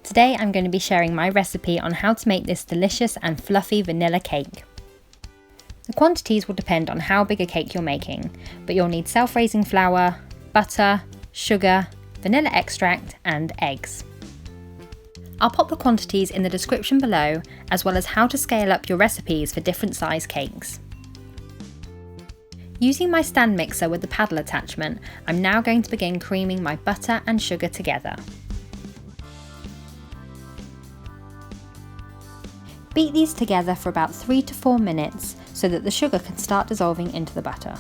Today I'm going to be sharing my recipe on how to make this delicious and fluffy vanilla cake. The quantities will depend on how big a cake you're making, but you'll need self-raising flour, butter, sugar, vanilla extract and eggs. I'll pop the quantities in the description below, as well as how to scale up your recipes for different size cakes. Using my stand mixer with the paddle attachment, I'm now going to begin creaming my butter and sugar together. Beat these together for about 3 to 4 minutes so that the sugar can start dissolving into the butter.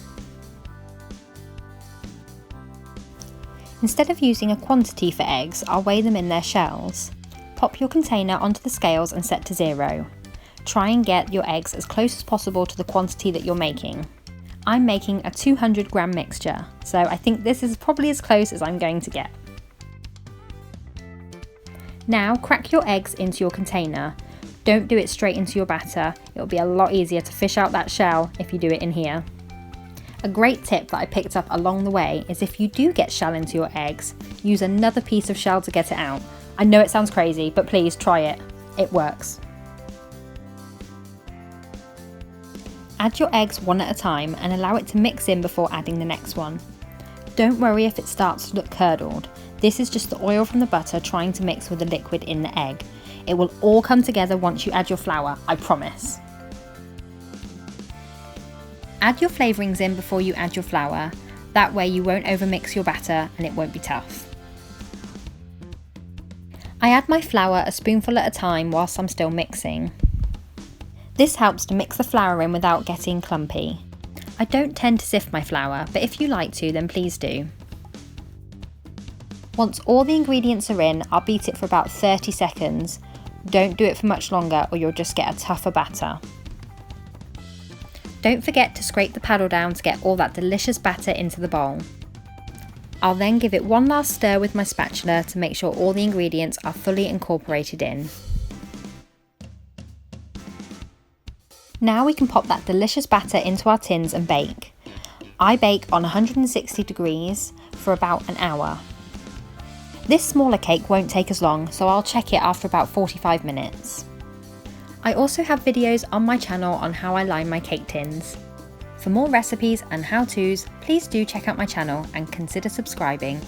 Instead of using a quantity for eggs, I'll weigh them in their shells. Pop your container onto the scales and set to 0. Try and get your eggs as close as possible to the quantity that you're making. I'm making a 200 gram mixture, so I think this is probably as close as I'm going to get. Now crack your eggs into your container. Don't do it straight into your batter, it'll be a lot easier to fish out that shell if you do it in here. A great tip that I picked up along the way is if you do get shell into your eggs, use another piece of shell to get it out. I know it sounds crazy, but please try it. It works. Add your eggs one at a time and allow it to mix in before adding the next one. Don't worry if it starts to look curdled. This is just the oil from the butter trying to mix with the liquid in the egg. It will all come together once you add your flour, I promise. Add your flavourings in before you add your flour. That way you won't overmix your batter and it won't be tough. I add my flour a spoonful at a time whilst I'm still mixing. This helps to mix the flour in without getting clumpy. I don't tend to sift my flour, but if you like to, then please do. Once all the ingredients are in, I'll beat it for about 30 seconds. Don't do it for much longer or you'll just get a tougher batter. Don't forget to scrape the paddle down to get all that delicious batter into the bowl. I'll then give it one last stir with my spatula to make sure all the ingredients are fully incorporated in. Now we can pop that delicious batter into our tins and bake. I bake on 160 degrees for about an hour. This smaller cake won't take as long, so I'll check it after about 45 minutes. I also have videos on my channel on how I line my cake tins. For more recipes and how-tos, please do check out my channel and consider subscribing.